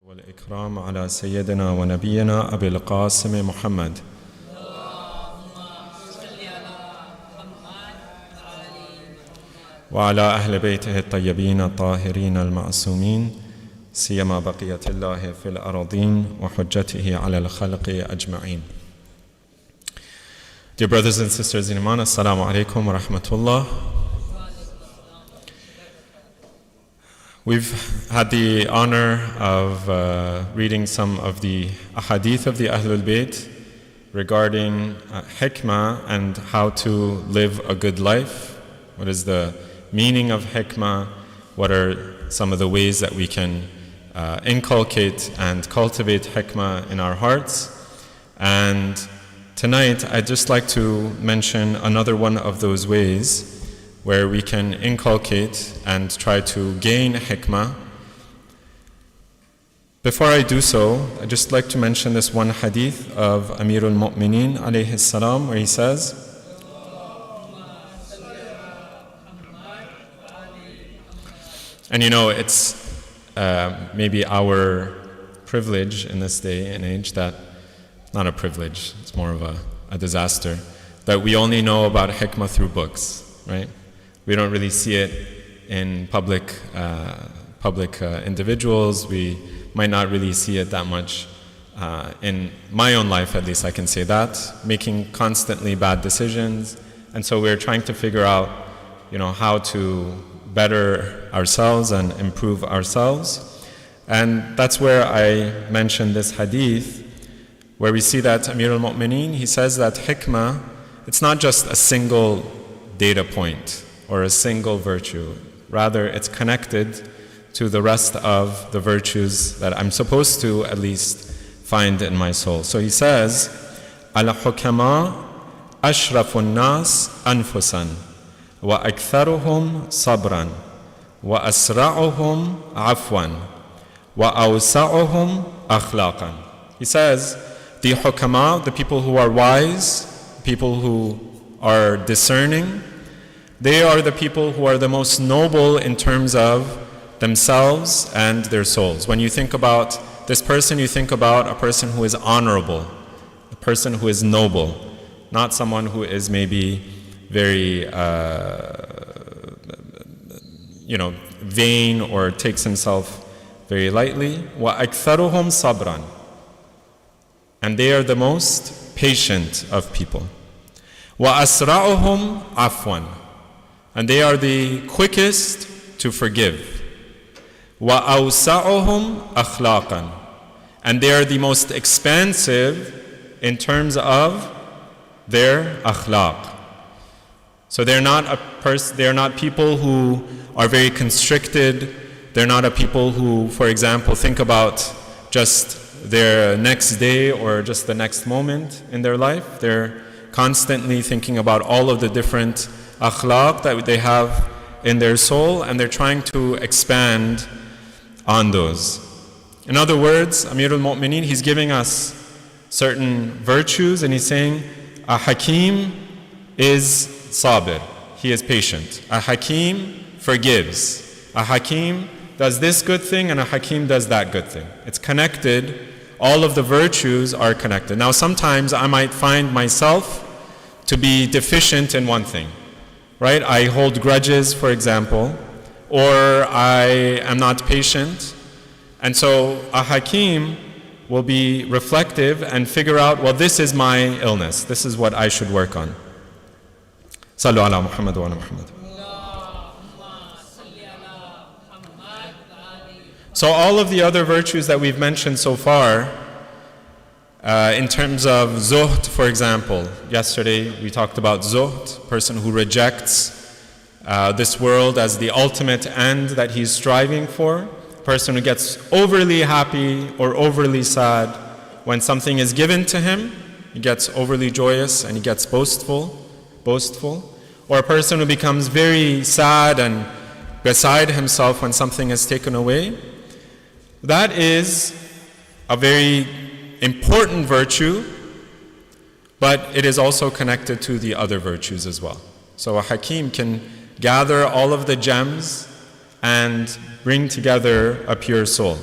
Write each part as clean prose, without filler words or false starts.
والإكرام على سيدنا ونبينا أبي القاسم محمد وعلى أهل بيته الطيبين الطاهرين المعصومين سيما بقية الله في الأراضين وحجته على الخلق أجمعين. Dear brothers and sisters in Iman, Assalamu alaikum wa rahmatullah. We've had the honor of reading some of the ahadith of the Ahlul Bayt regarding hikmah and how to live a good life. What is the meaning of hikmah? What are some of the ways that we can inculcate and cultivate hikmah in our hearts? And tonight I'd just like to mention another one of those ways where we can inculcate and try to gain hikmah. Before I do so, I'd just like to mention this one hadith of Amirul Mu'mineen alayhi salam, where he says, and you know, it's maybe our privilege in this day and age that, not a privilege, it's more of a disaster, that we only know about hikmah through books, right? We don't really see it in public individuals. We might not really see it that much in my own life, at least I can say that, making constantly bad decisions. And so we're trying to figure out, you know, how to better ourselves and improve ourselves. And that's where I mentioned this hadith, where we see that Amir al-Mu'mineen, he says that hikmah, it's not just a single data point or a single virtue. Rather, it's connected to the rest of the virtues that I'm supposed to at least find in my soul. So he says, Al-Hukama ashrafun nas anfusan wa aktharuhum sabran wa asra'uhum afwan wa awsa'uhum akhlaqan. He says, the hukama, the people who are wise, people who are discerning, they are the people who are the most noble in terms of themselves and their souls. When you think about this person, you think about a person who is honorable, a person who is noble, not someone who is maybe very, vain or takes himself very lightly. وَأَكْثَرُهُمْ صَبْرًا. And they are the most patient of people. وَأَسْرَعُهُمْ عَفْوًا. And they are the quickest to forgive. وَأَوْسَعُهُمْ أَخْلَاقًا. And they are the most expansive in terms of their akhlaq. So they're not people who are very constricted. They're not a people who, for example, think about just their next day or just the next moment in their life. They're constantly thinking about all of the different akhlaq that they have in their soul, and they're trying to expand on those. In other words, Amir al-Mu'mineen, he's giving us certain virtues, and he's saying a hakim is sabir, he is patient. A hakim forgives. A hakim does this good thing and a hakim does that good thing. It's connected. All of the virtues are connected. Now sometimes I might find myself to be deficient in one thing. Right? I hold grudges, for example, or I am not patient. And so a hakim will be reflective and figure out, well, this is my illness. This is what I should work on. Sallu ala Muhammad wa ala Muhammad. So all of the other virtues that we've mentioned so far, in terms of zuhd, for example, yesterday we talked about zuhd, person who rejects this world as the ultimate end that he's striving for, person who gets overly happy or overly sad when something is given to him, he gets overly joyous and he gets boastful, or a person who becomes very sad and beside himself when something is taken away. That is a very important virtue, but it is also connected to the other virtues as well. So a hakim can gather all of the gems and bring together a pure soul.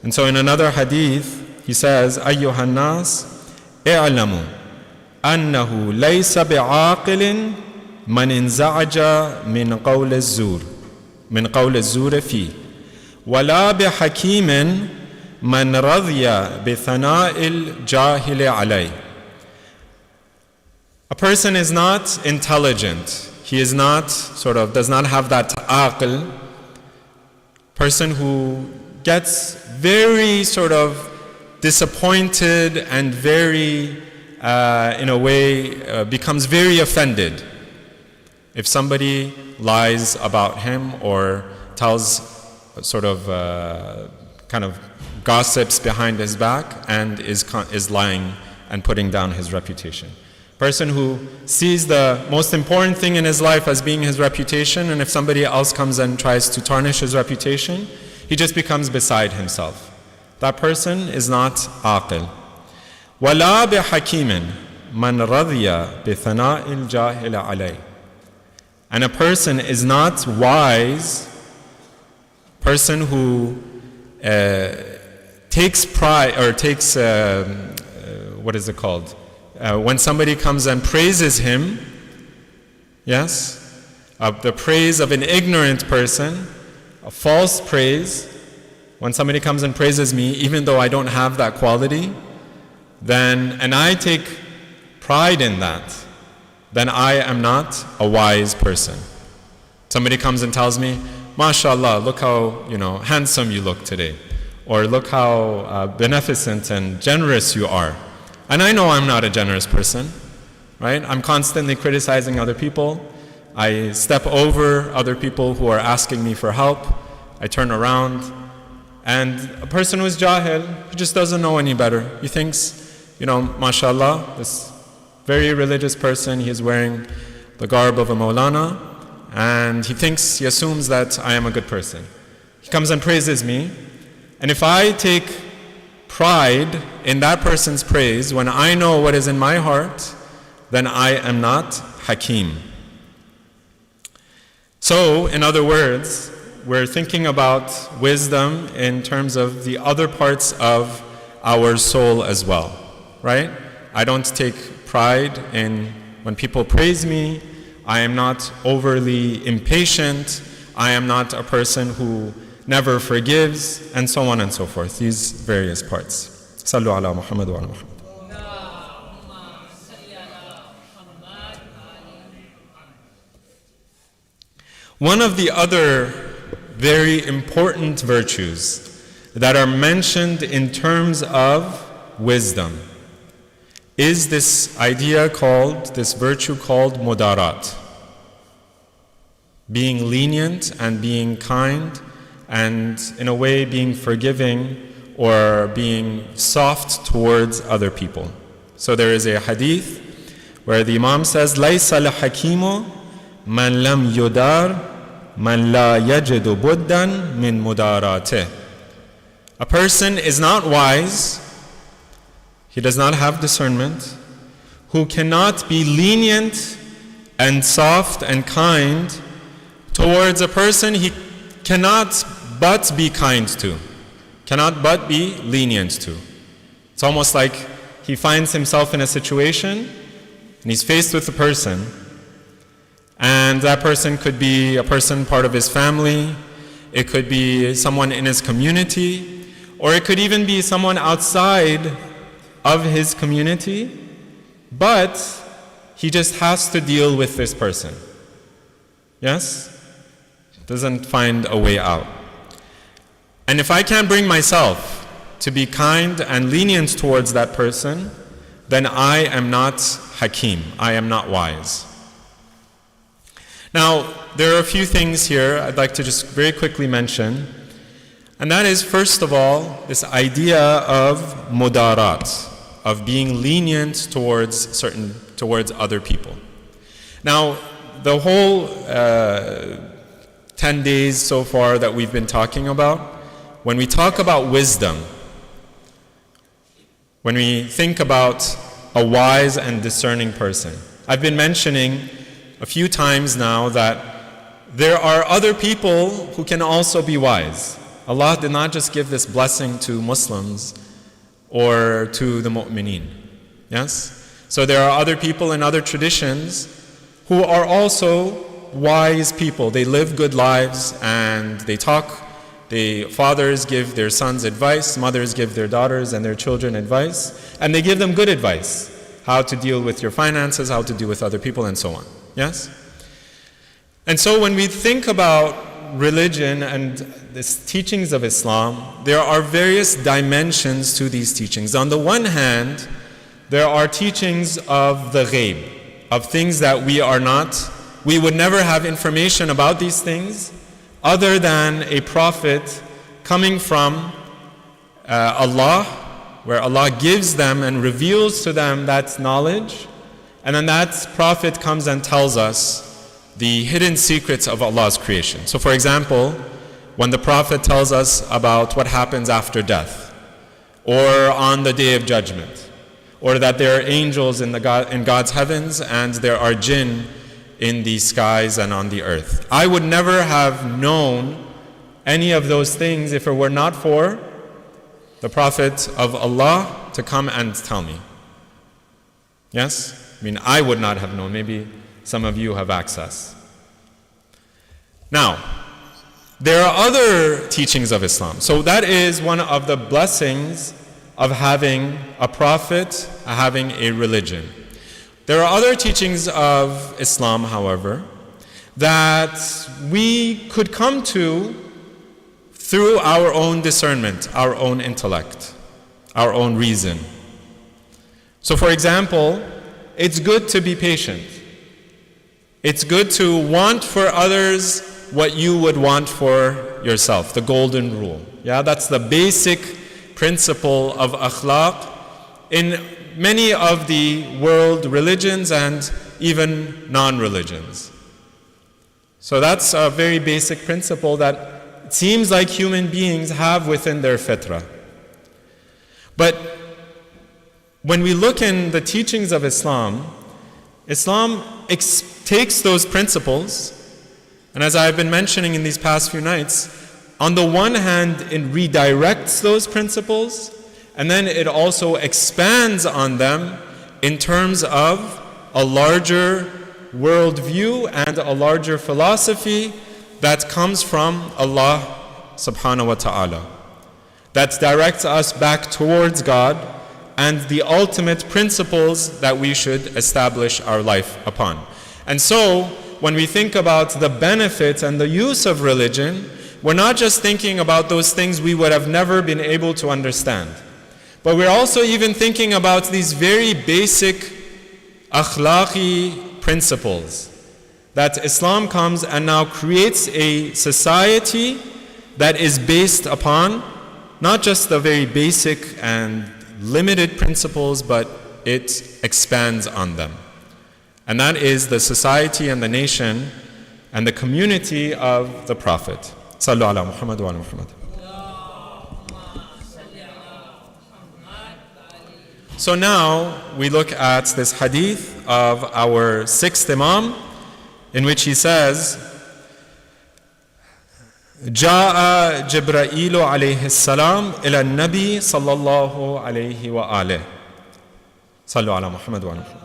And so in another hadith, he says, أيها الناس اعلموا أنه ليس بعاقل من انزعج من قول الزور فيه ولا بحكيم من رضي بثناء الجاهل عليه. A person is not intelligent. He is not does not have that aql. Person who gets very disappointed and very, in a way, becomes very offended if somebody lies about him or tells kind of gossips behind his back and is lying and putting down his reputation. Person who sees the most important thing in his life as being his reputation, and if somebody else comes and tries to tarnish his reputation, he just becomes beside himself. That person is not aqil. وَلَا بِحَكِيمٍ مَنْ رَضِيَ بِثَنَاءِ الْجَاهِلِ عَلَيْهِ. And a person is not wise, person who takes pride or takes, what is it called? When somebody comes and praises him, yes, the praise of an ignorant person, a false praise, when somebody comes and praises me, even though I don't have that quality, and I take pride in that, then I am not a wise person. Somebody comes and tells me, MashaAllah, look how handsome you look today, or look how beneficent and generous you are. And I know I'm not a generous person, right? I'm constantly criticizing other people. I step over other people who are asking me for help. I turn around. And a person who is jahil, he just doesn't know any better. He thinks, mashallah, this very religious person, he is wearing the garb of a Maulana, and he assumes that I am a good person. He comes and praises me, and if I take pride in that person's praise when I know what is in my heart, then I am not hakim. So, in other words, we're thinking about wisdom in terms of the other parts of our soul as well, right? I don't take pride in when people praise me. I am not overly impatient. I am not a person who never forgives, and so on and so forth. These various parts. Sallu ala Muhammad wa ala Muhammad. One of the other very important virtues that are mentioned in terms of wisdom is this virtue called mudarat. Being lenient and being kind, and in a way being forgiving or being soft towards other people. So there is a hadith where the Imam says, لَيْسَ الْحَكِيمُ مَنْ لَمْ يُدَارْ مَنْ لَا يَجِدُ بُدًّا مِنْ مُدَارَاتِهِ. A person is not wise, he does not have discernment, who cannot be lenient and soft and kind towards a person he cannot but be kind to, cannot but be lenient to. It's almost like he finds himself in a situation and he's faced with a person, and that person could be a person part of his family, it could be someone in his community, or it could even be someone outside of his community, but he just has to deal with this person. Yes? Doesn't find a way out. And if I can't bring myself to be kind and lenient towards that person, then I am not hakim, I am not wise. Now, there are a few things here I'd like to just very quickly mention, and that is, first of all, this idea of mudarat, of being lenient towards other people. Now, the whole 10 days so far that we've been talking about, when we talk about wisdom, when we think about a wise and discerning person, I've been mentioning a few times now that there are other people who can also be wise. Allah did not just give this blessing to Muslims or to the mu'mineen. Yes? So there are other people in other traditions who are also wise people. They live good lives and they talk. The fathers give their sons advice, mothers give their daughters and their children advice, and they give them good advice. How to deal with your finances, how to deal with other people, and so on. Yes? And so when we think about religion and the teachings of Islam, there are various dimensions to these teachings. On the one hand, there are teachings of the ghaib, of things that we would never have information about these things other than a prophet coming from Allah, where Allah gives them and reveals to them that knowledge, and then that prophet comes and tells us the hidden secrets of Allah's creation. So for example, when the prophet tells us about what happens after death, or on the day of judgment, or that there are angels in God's heavens and there are jinn in the skies and on the earth. I would never have known any of those things if it were not for the Prophet of Allah to come and tell me. Yes? I mean, I would not have known. Maybe some of you have access. Now, there are other teachings of Islam. So that is one of the blessings of having a prophet, having a religion. There are other teachings of Islam, however, that we could come to through our own discernment, our own intellect, our own reason. So for example, it's good to be patient. It's good to want for others what you would want for yourself, the golden rule. Yeah, that's the basic principle of akhlaq in many of the world religions and even non-religions. So that's a very basic principle that it seems like human beings have within their fitrah. But when we look in the teachings of Islam, Islam takes those principles, and as I've been mentioning in these past few nights, on the one hand, it redirects those principles, and then it also expands on them in terms of a larger worldview and a larger philosophy that comes from Allah subhanahu wa ta'ala, that directs us back towards God and the ultimate principles that we should establish our life upon. And so, when we think about the benefits and the use of religion, we're not just thinking about those things we would have never been able to understand, but we're also even thinking about these very basic akhlaqi principles that Islam comes and now creates a society that is based upon not just the very basic and limited principles, but it expands on them. And that is the society and the nation and the community of the Prophet. Sallu ala Muhammad wa ala Muhammad. So now we look at this hadith of our sixth Imam, in which he says, جاء جبرائيل عليه السلام إلى النبي صلى الله عليه وآله. صلوا على محمد وعلى محمد.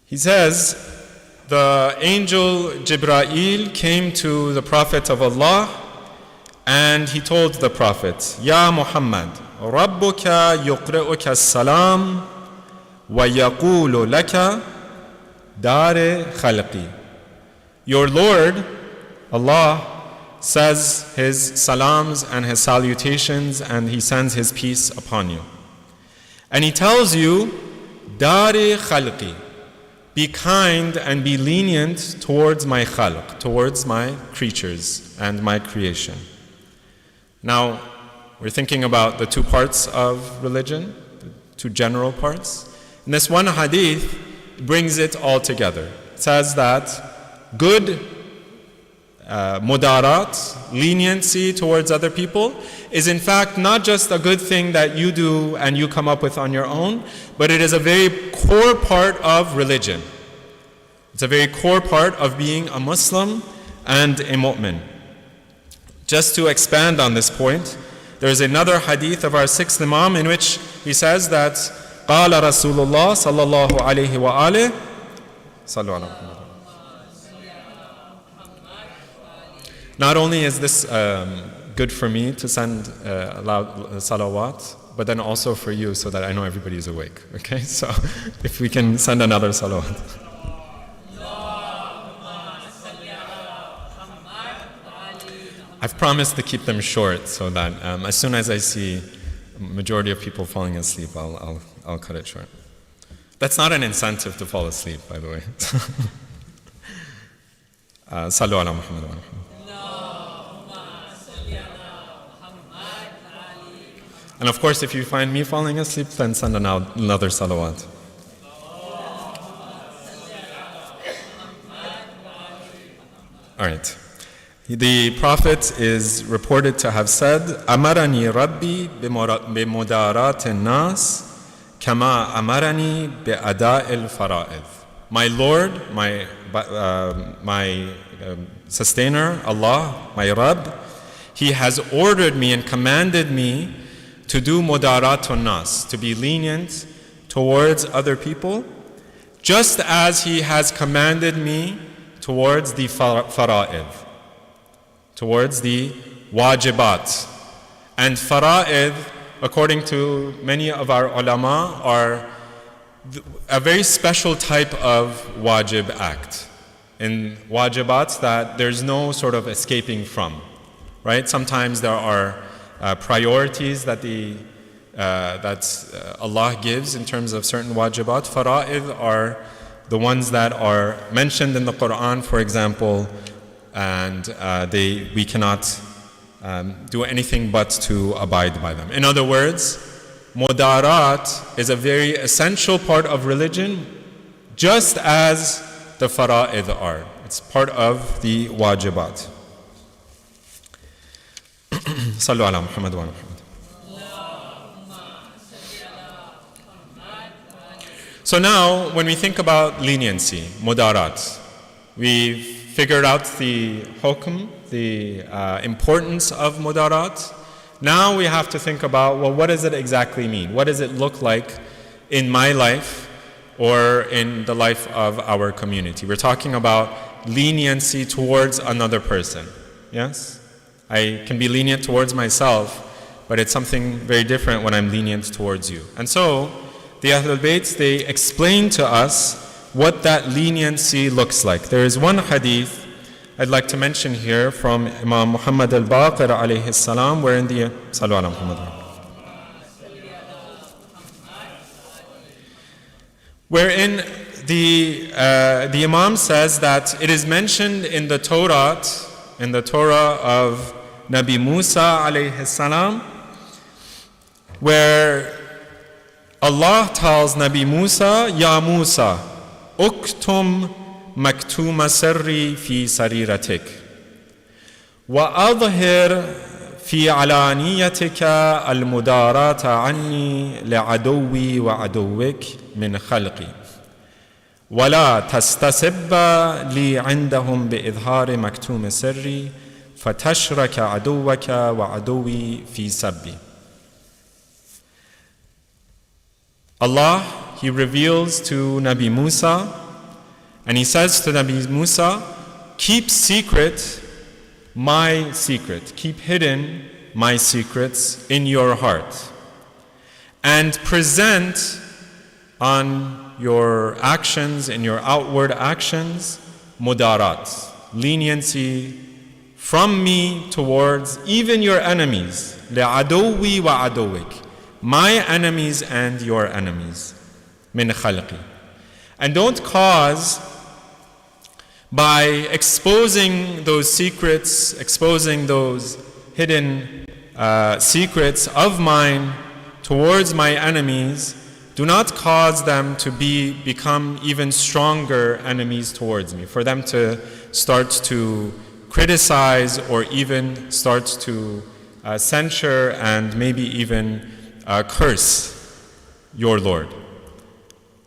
He says, the angel Jibreel came to the Prophet of Allah and he told the Prophet, Ya Muhammad, ربك يقرئك السلام ويقول لك دار خلقي. Your Lord, Allah, says His salams and His salutations and He sends His peace upon you. And He tells you, Dari khalqi, be kind and be lenient towards my khalq, towards my creatures and my creation. Now, we're thinking about the two parts of religion, the two general parts. And this one hadith brings it all together. It says that good mudarat, leniency towards other people, is in fact not just a good thing that you do and you come up with on your own, but it is a very core part of religion. It's a very core part of being a Muslim and a mu'min. Just to expand on this point, there is another hadith of our sixth Imam in which he says that قال رسول الله صلى الله عليه وآله صلوا على محمد. Not only is this good for me to send loud salawat, but then also for you so that I know everybody is awake. Okay, so if we can send another salawat. I've promised to keep them short so that as soon as I see majority of people falling asleep, I'll cut it short. That's not an incentive to fall asleep, by the way. Sallu ala Muhammad wa ala Muhammad. And of course, if you find me falling asleep, then send another salawat. All right. The Prophet is reported to have said, "Amarani Rabbi bimudarat an-nas kama amarani bi'ada' al-fara'id." My Lord, my sustainer, Allah, my Rabb, He has ordered me and commanded me to do mudarat an-nas, to be lenient towards other people, just as He has commanded me towards the fara'id, towards the wajibat. And fara'id, according to many of our ulama, are a very special type of wajib act. In wajibat that there's no sort of escaping from, right? Sometimes there are priorities that Allah gives in terms of certain wajibat. Fara'id are the ones that are mentioned in the Quran, for example, and we cannot do anything but to abide by them. In other words, mudarat is a very essential part of religion, just as the fara'id are. It's part of the wajibat. Sallu ala Muhammad wa ala Muhammad. So now, when we think about leniency, mudarat, we've figured out the hukm, the importance of mudarat. Now we have to think about, well, what does it exactly mean? What does it look like in my life or in the life of our community? We're talking about leniency towards another person, yes? I can be lenient towards myself, but it's something very different when I'm lenient towards you. And so, the Ahlul Bayt, they explain to us what that leniency looks like. There is one hadith I'd like to mention here from Imam Muhammad al-Baqir alayhi salam, wherein the Sallu ala Muhammad, wherein the Imam says that it is mentioned in the Torah of Nabi Musa alayhi salam, where Allah tells Nabi Musa, "Ya Musa, uktum maktuma sirri fi sariratik, wa adhhir fi alaniyatika al-mudarata anni li'aduwi wa aduwik min khalqi, wa la tastasibba li 'indahum bi idhari maktum sirri, fatashraka aduwaka wa aduwi fi sabbi." Allah, He reveals to Nabi Musa, and He says to Nabi Musa, keep secret my secret, keep hidden my secrets in your heart, and present on your actions, in your outward actions, mudarat, leniency from me towards even your enemies, li'aduwi wa aduwik, my enemies and your enemies, min khalqi. And don't cause, by exposing those secrets, exposing those hidden secrets of mine towards my enemies, do not cause them to become even stronger enemies towards me, for them to start to criticize or even start to censure and maybe even curse your Lord.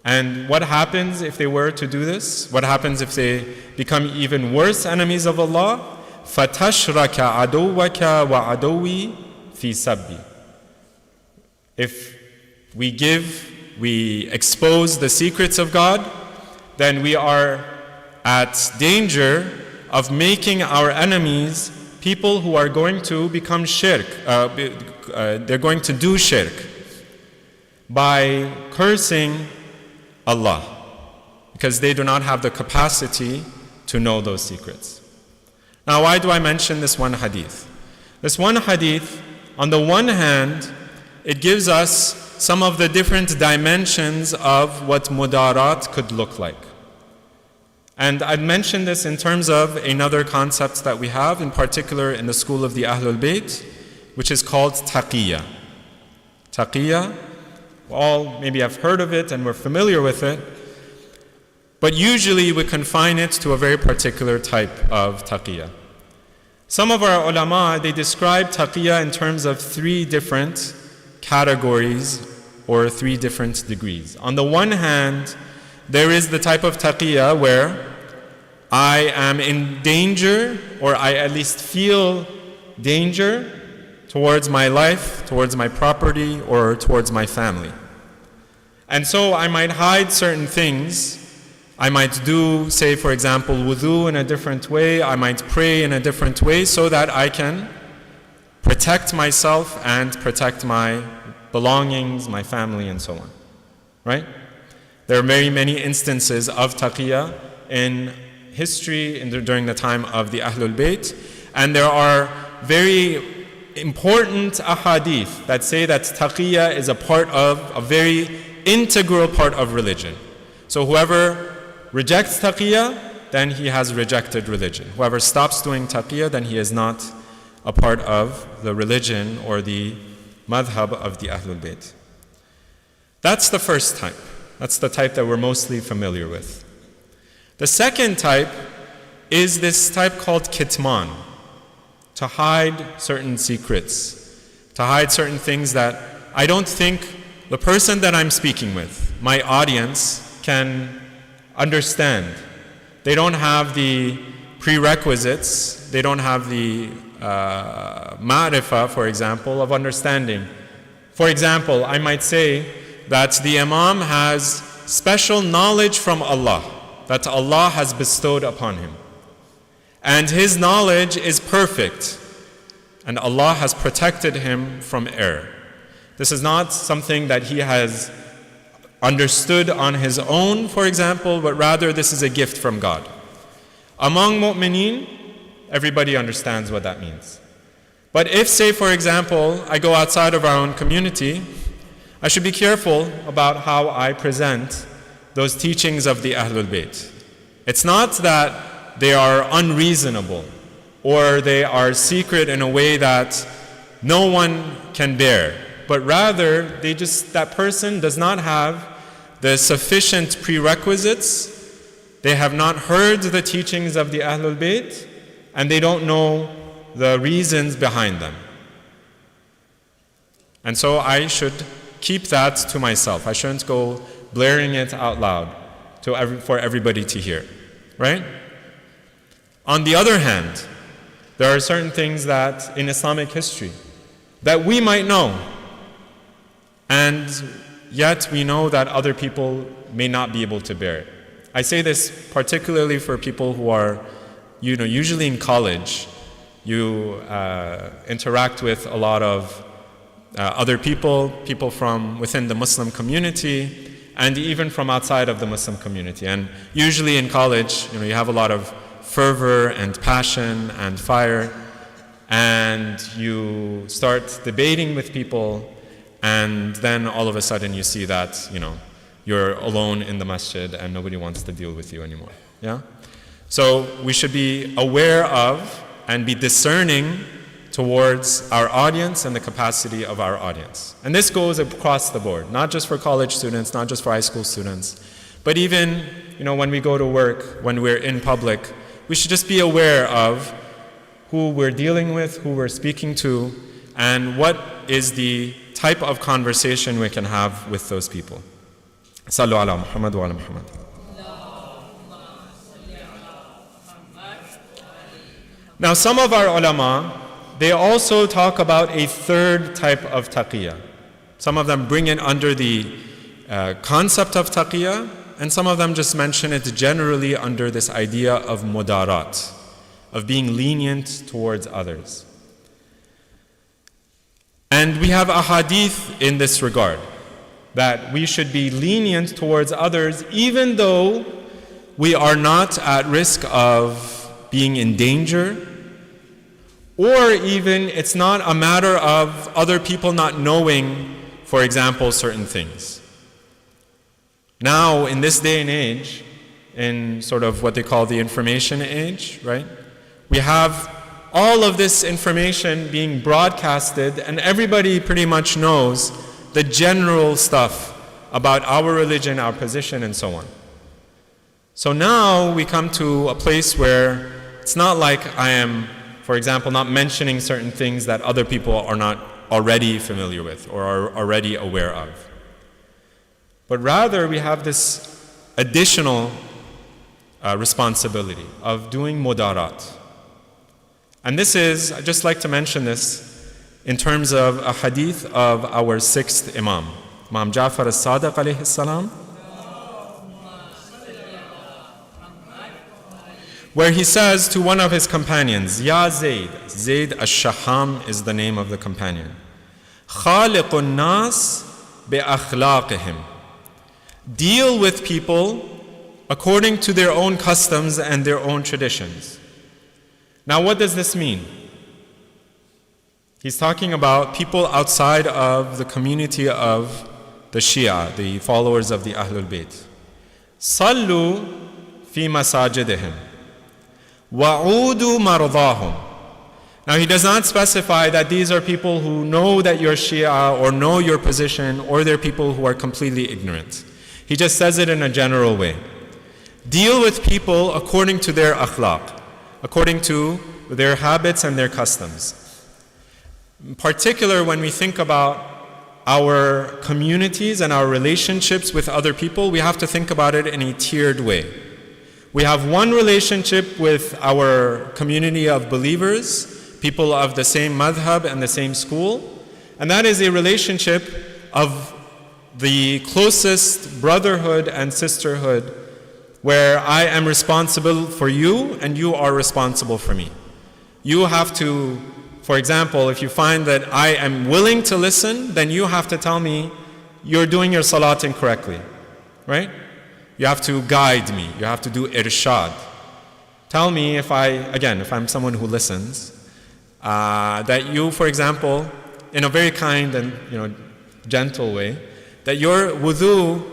And what happens if they were to do this? What happens if they become even worse enemies of Allah? فَتَشْرَكَ عَدُوَّكَ وَعَدُوِّي فِي سَبِّي. If we expose the secrets of God, then we are at danger of making our enemies people who are going to become shirk. They're going to do shirk by cursing Allah, because they do not have the capacity to know those secrets. Now, why do I mention this one hadith? This one hadith, on the one hand, it gives us some of the different dimensions of what mudarat could look like. And I'd mention this in terms of another concept that we have, in particular in the school of the Ahlul Bayt, which is called taqiyya. Taqiyya, all maybe have heard of it and we're familiar with it, but usually we confine it to a very particular type of taqiyya. Some of our ulama, they describe taqiyya in terms of three different categories or three different degrees. On the one hand, there is the type of taqiyya where I am in danger, or I at least feel danger towards my life, towards my property, or towards my family. And so I might hide certain things. I might do, say for example, wudu in a different way. I might pray in a different way so that I can protect myself and protect my belongings, my family, and so on. Right? There are very many instances of taqiyya in history during the time of the Ahlul Bayt, and there are very important ahadith that say that taqiyya is a very integral part of religion. So whoever rejects taqiyya, then he has rejected religion. Whoever stops doing taqiyya, then he is not a part of the religion or the madhab of the Ahlul Bayt. That's the first type. That's the type that we're mostly familiar with. The second type is this type called kitman, to hide certain secrets, to hide certain things that I don't think the person that I'm speaking with, my audience, can understand. They don't have the prerequisites, they don't have the ma'rifah, for example, of understanding. For example, I might say that the Imam has special knowledge from Allah, that Allah has bestowed upon him. And his knowledge is perfect, and Allah has protected him from error. This is not something that he has understood on his own, for example, but rather this is a gift from God. Among mu'mineen, everybody understands what that means. But if, say for example, I go outside of our own community, I should be careful about how I present those teachings of the Ahlul Bayt. It's not that they are unreasonable or they are secret in a way that no one can bear, but rather that person does not have the sufficient prerequisites. They have not heard the teachings of the Ahlul Bayt, and they don't know the reasons behind them. And so I should keep that to myself. I shouldn't go blaring it out loud for everybody to hear, right? On the other hand, there are certain things that in Islamic history that we might know, and yet we know that other people may not be able to bear it. I say this particularly for people who are, usually in college, you interact with a lot of other people from within the Muslim community, and even from outside of the Muslim community. And usually in college, you have a lot of fervor and passion and fire, and you start debating with people, and then all of a sudden you see that, you're alone in the masjid and nobody wants to deal with you anymore. Yeah? So we should be aware of and be discerning towards our audience and the capacity of our audience. And this goes across the board, not just for college students, not just for high school students, but even, when we go to work, when we're in public, we should just be aware of who we're dealing with, who we're speaking to, and what is the type of conversation we can have with those people. Sallu ala Muhammad wa ala Muhammad. Now some of our ulama, they also talk about a third type of taqiyya. Some of them bring it under the concept of taqiyya, and some of them just mention it generally under this idea of mudarat, of being lenient towards others. And we have a hadith in this regard, that we should be lenient towards others even though we are not at risk of being in danger, or even it's not a matter of other people not knowing, for example, certain things. Now, in this day and age, in sort of what they call the information age, right? We have all of this information being broadcasted, and everybody pretty much knows the general stuff about our religion, our position, and so on. So now we come to a place where it's not like I am, for example, not mentioning certain things that other people are not already familiar with or are already aware of. But rather we have this additional responsibility of doing mudarat. And this is, I'd just like to mention this in terms of a hadith of our sixth Imam, Imam Ja'far as-Sadiq alayhi salam, where he says to one of his companions, Ya Zayd, Zayd al-Shaham is the name of the companion, Khaliqun nas bi-akhlaqihim. Deal with people according to their own customs and their own traditions. Now what does this mean? He's talking about people outside of the community of the Shia, the followers of the Ahlul Bayt. Sallu fi masajidihim. Wa'udu mardahum. Now he does not specify that these are people who know that you're Shia or know your position, or they're people who are completely ignorant. He just says it in a general way. Deal with people according to their akhlaq, according to their habits and their customs. In particular, when we think about our communities and our relationships with other people, we have to think about it in a tiered way. We have one relationship with our community of believers, people of the same madhab and the same school, and that is a relationship of the closest brotherhood and sisterhood, where I am responsible for you and you are responsible for me. You have to, for example, if you find that I am willing to listen, then you have to tell me you're doing your salat incorrectly, right? You have to guide me. You have to do irshad. Tell me if I'm someone who listens, that you, for example, in a very kind and gentle way, that your wudu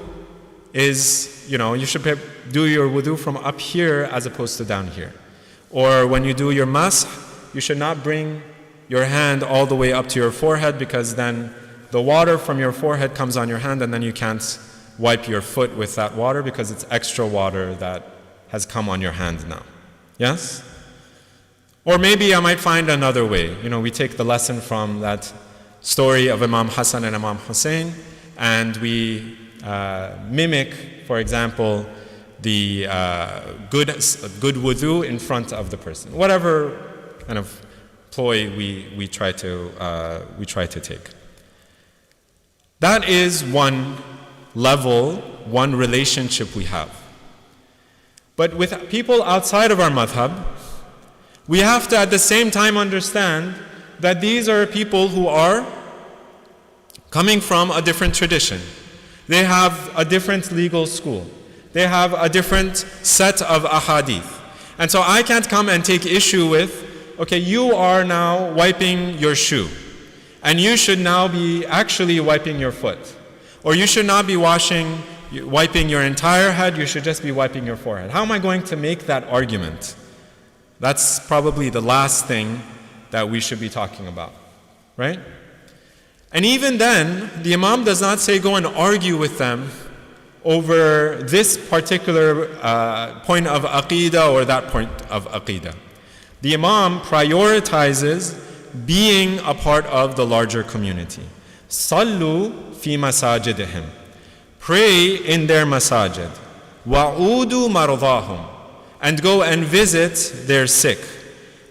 is, you should do your wudu from up here as opposed to down here. Or when you do your masah, you should not bring your hand all the way up to your forehead, because then the water from your forehead comes on your hand and then you can't wipe your foot with that water because it's extra water that has come on your hand now. Yes? Or maybe I might find another way. We take the lesson from that story of Imam Hassan and Imam Hussein, and we mimic, for example, the good wudu in front of the person. Whatever kind of ploy we try to take. That is one level, one relationship we have. But with people outside of our madhab, we have to at the same time understand that these are people who are coming from a different tradition. They have a different legal school. They have a different set of ahadith. And so I can't come and take issue with, okay, you are now wiping your shoe, and you should now be actually wiping your foot. Or you should not be wiping your entire head, you should just be wiping your forehead. How am I going to make that argument? That's probably the last thing that we should be talking about, right? And even then, the Imam does not say go and argue with them over this particular point of aqeedah or that point of aqeedah. The Imam prioritizes being a part of the larger community. Sallu fi masajidihim. pray in their masajid. وَعُودُوا مَرْضَاهُمْ, and go and visit their sick.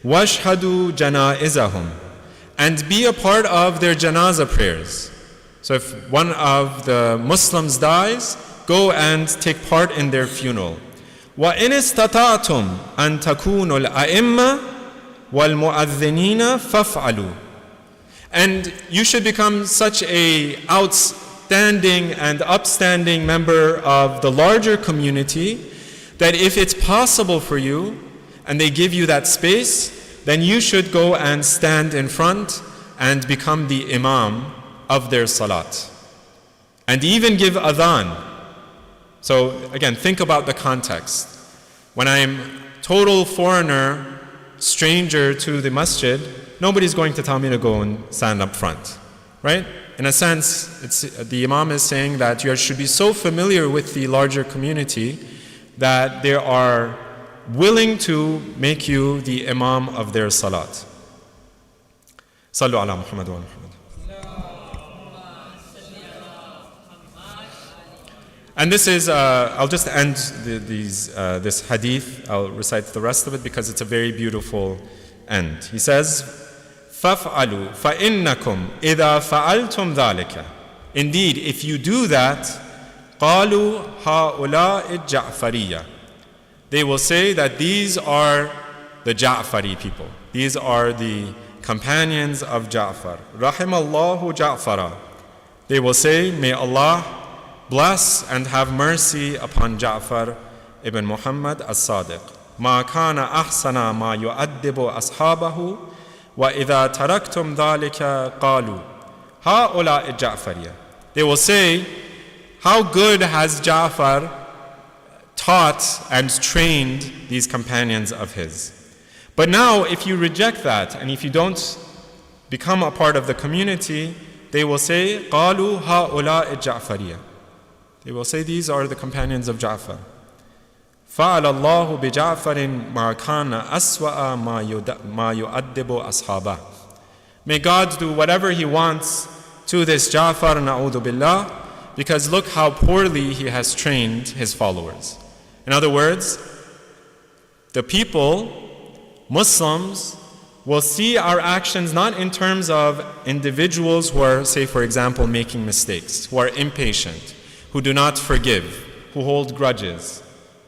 وَاشْهَدُوا جَنَائِزَهُمْ, and be a part of their janazah prayers. So if one of the Muslims dies, go and take part in their funeral. وَإِنِ اسْتَطَعْتُمْ أَن تَكُونُوا الْأَئِمَّةَ وَالْمُؤَذِّنِينَ فَافْعَلُوا. And you should become such a outstanding and upstanding member of the larger community that if it's possible for you and they give you that space, then you should go and stand in front and become the imam of their salat. And even give adhan. So again, think about the context. When I'm total foreigner, stranger to the masjid, nobody's going to tell me to go and stand up front, right? In a sense, the imam is saying that you should be so familiar with the larger community that they are willing to make you the imam of their salat. Sallu ala Muhammad wa Muhammad. And this is, I'll just end this hadith. I'll recite the rest of it because it's a very beautiful end. He says, فَافْعَلُوا فَإِنَّكُمْ إِذَا فَعَلْتُمْ ذَلِكَ. Indeed, if you do that, قَالُوا هَؤُلَاءِ الجَّعْفَرِيَّةِ. They will say that these are the Ja'fari people. These are the companions of Ja'far. رَحِمَ اللَّهُ جَعْفَرًا. They will say, may Allah bless and have mercy upon Ja'far ibn Muhammad as-Sadiq. مَا كَانَ أَحْسَنَ مَا يُؤَدِّبُ أَصْحَابَهُ وَإِذَا تَرَكْتُمْ ذَلِكَ قَالُوا هَؤُلَاءِ الجَّعْفَرِيَّةِ. They will say, how good has Ja'far taught and trained these companions of his. But now, if you reject that, and if you don't become a part of the community, they will say, قَالُوا هَؤُلَاءِ الجَّعْفَرِيَّةِ. They will say, these are the companions of Ja'far. فَعَلَ اللَّهُ بِجَعْفَرٍ مَا كَانَ أَسْوَأَ مَا يُؤَدِّبُ أَصْحَابَهُ. May God do whatever He wants to this Ja'far, na'udhu billah, because look how poorly he has trained his followers. In other words, the people, Muslims, will see our actions not in terms of individuals who are, say for example, making mistakes, who are impatient, who do not forgive, who hold grudges,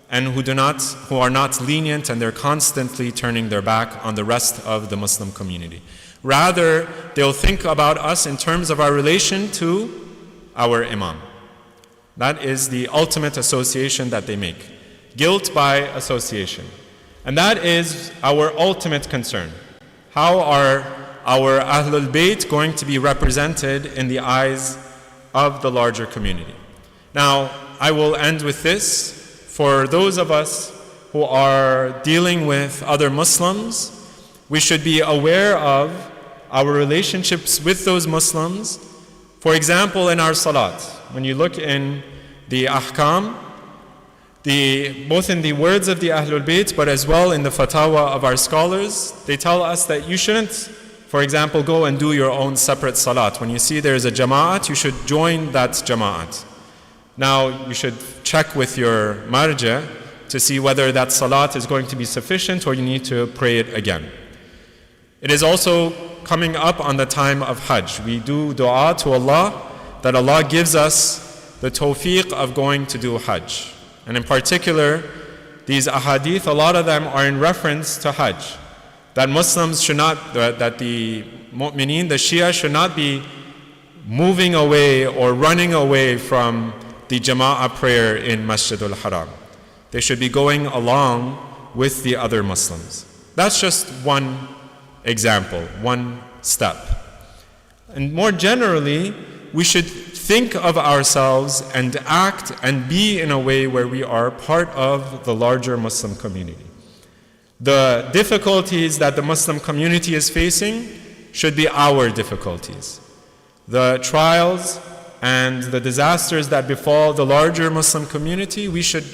and who are not lenient, and they're constantly turning their back on the rest of the Muslim community. Rather, they'll think about us in terms of our relation to our imam. That is the ultimate association that they make. Guilt by association. And that is our ultimate concern. How are our Ahlul Bayt going to be represented in the eyes of the larger community? Now, I will end with this. For those of us who are dealing with other Muslims, we should be aware of our relationships with those Muslims. For example, in our salat, when you look in the ahkam, both in the words of the Ahlul Bayt, but as well in the fatwa of our scholars, they tell us that you shouldn't, for example, go and do your own separate salat. When you see there is a jama'at, you should join that jama'at. Now, you should check with your marja to see whether that salat is going to be sufficient or you need to pray it again. It is also coming up on the time of Hajj. We do dua to Allah that Allah gives us the tawfiq of going to do Hajj. And in particular, these ahadith, a lot of them are in reference to Hajj. That Muslims should not, that the mu'mineen, the Shia should not be moving away or running away from the Jama'ah prayer in Masjidul Haram. They should be going along with the other Muslims. That's just one example, one step. And more generally, we should think of ourselves and act and be in a way where we are part of the larger Muslim community. The difficulties that the Muslim community is facing should be our difficulties. The trials and the disasters that befall the larger Muslim community, we should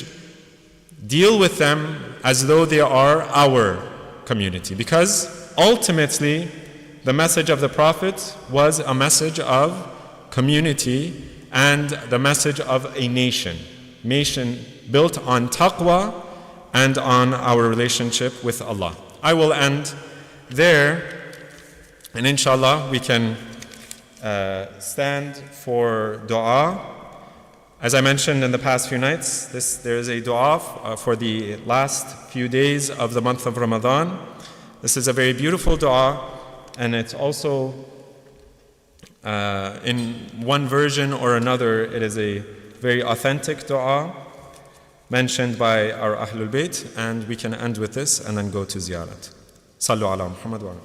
deal with them as though they are our community. Because ultimately, the message of the Prophet was a message of community and the message of a nation built on taqwa and on our relationship with Allah. I will end there, and inshallah we can stand for dua. As I mentioned in the past few nights, there is a dua for the last few days of the month of Ramadan. This is a very beautiful dua, and it's also in one version or another, it is a very authentic dua mentioned by our Ahlul Bayt, and we can end with this and then go to ziyarat. Sallu ala Muhammad wa ala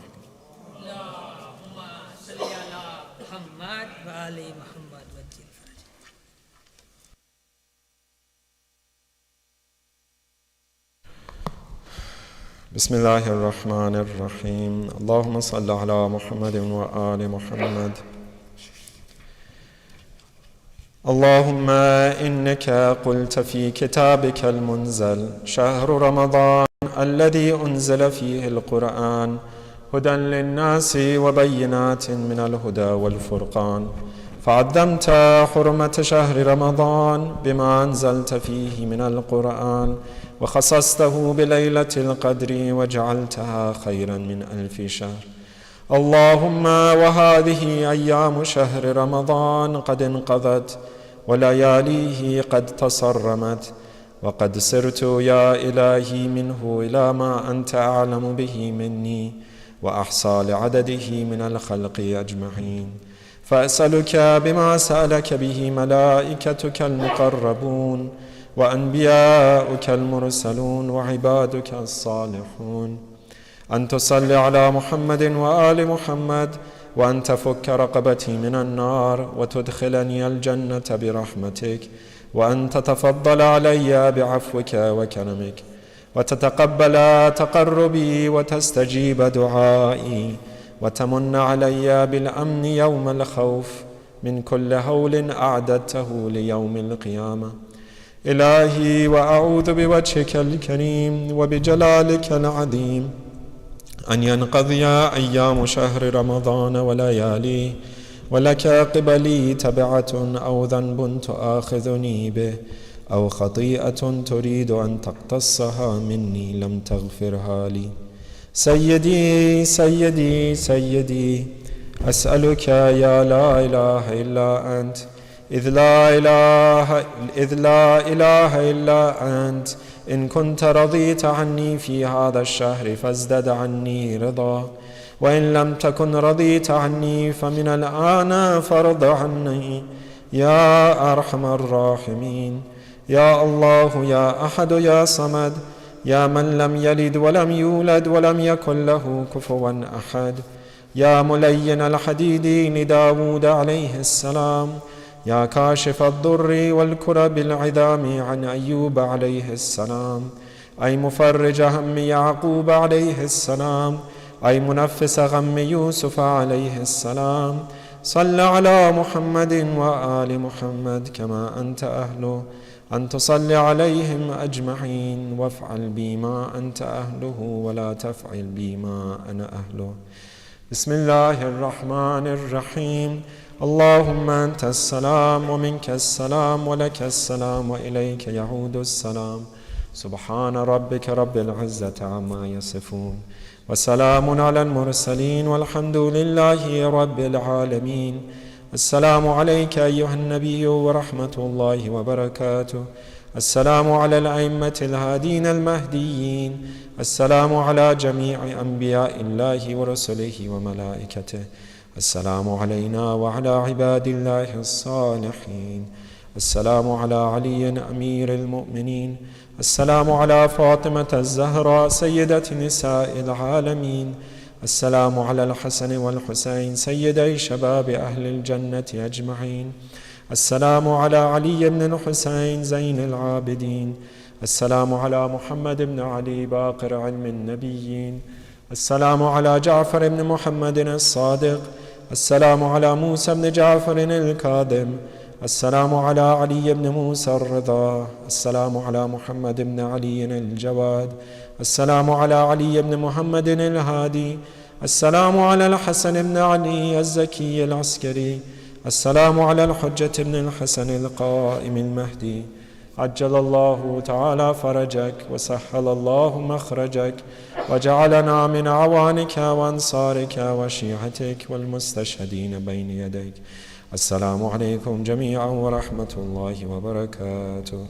بسم الله الرحمن الرحيم اللهم صل على محمد وآل محمد اللهم إنك قلت في كتابك المنزل شهر رمضان الذي أنزل فيه القرآن هدى للناس وبينات من الهدى والفرقان فعظمت حرمة شهر رمضان بما أنزلت فيه من القرآن وخصصته بليلة القدر وجعلتها خيرا من 1000 شهر اللهم وهذه أيام شهر رمضان قد انقضت ولياليه قد تصرمت وقد سرت يا إلهي منه إلى ما أنت أعلم به مني وأحصى لعدده من الخلق أجمعين فأسألك بما سألك به ملائكتك المقربون وأنبياؤك المرسلون وعبادك الصالحون أن تصلي على محمد وآل محمد وأن تفك رقبتي من النار وتدخلني الجنة برحمتك وأن تتفضل علي بعفوك وكرمك وتتقبل تقربي وتستجيب دعائي وتمن علي بالأمن يوم الخوف من كل هول أعددته ليوم القيامة إلهي وأعوذ بوجهك الكريم وبجلالك العظيم أن ينقضي أيام شهر رمضان ولياليه ولك قبلي تبعة أو ذنب تؤاخذني به أو خطيئة تريد أن تقتصها مني لم تغفرها لي سيدي سيدي سيدي أسألك يا لا إله إلا أنت إذ لا إله إلا أنت إن كنت رضيت عني في هذا الشهر فازدد عني رضا وإن لم تكن رضيت عني فمن الآن فرض عني يا أرحم الراحمين يا الله يا أحد يا صمد يا من لم يلد ولم يولد ولم يكن له كفوا أحد يا ملين الحديد لداود عليه السلام يا كاشف الضر والكرب العظام عن أيوب عليه السلام أي مفرج هم يعقوب عليه السلام أي منفس غم يوسف عليه السلام صل على محمد وآل محمد كما أنت أهله أن تصلي عليهم أجمعين وافعل بي ما أنت أهله ولا تفعل بي ما أنا أهله بسم الله الرحمن الرحيم اللهم أنت السلام ومنك السلام ولك السلام وإليك يعود السلام سبحان ربك رب العزة عما يصفون وسلام على المرسلين والحمد لله رب العالمين السلام عليك أيها النبي ورحمة الله وبركاته السلام على الأئمة الهادين المهديين السلام على جميع أنبياء الله ورسله وملائكته السلام علينا وعلى عباد الله الصالحين السلام على علي أمير المؤمنين السلام على فاطمة الزهراء سيدة نساء العالمين السلام على الحسن والحسين سيدي شباب أهل الجنة أجمعين السلام على علي بن الحسين زين العابدين السلام على محمد بن علي باقر علم النبيين السلام على جعفر بن محمد الصادق السلام على موسى بن جعفر الكاظم السلام على علي بن موسى الرضا السلام على محمد بن علي الجواد السلام على علي بن محمد الهادي السلام على الحسن بن علي الزكي العسكري السلام على الحجة ابن الحسن القائم المهدي عجل الله تعالى فرجك وسهل الله مخرجك وجعلنا من أعوانك وأنصارك وشيعتك والمستشهدين بين يديك. السلام عليكم جميعا ورحمة الله وبركاته.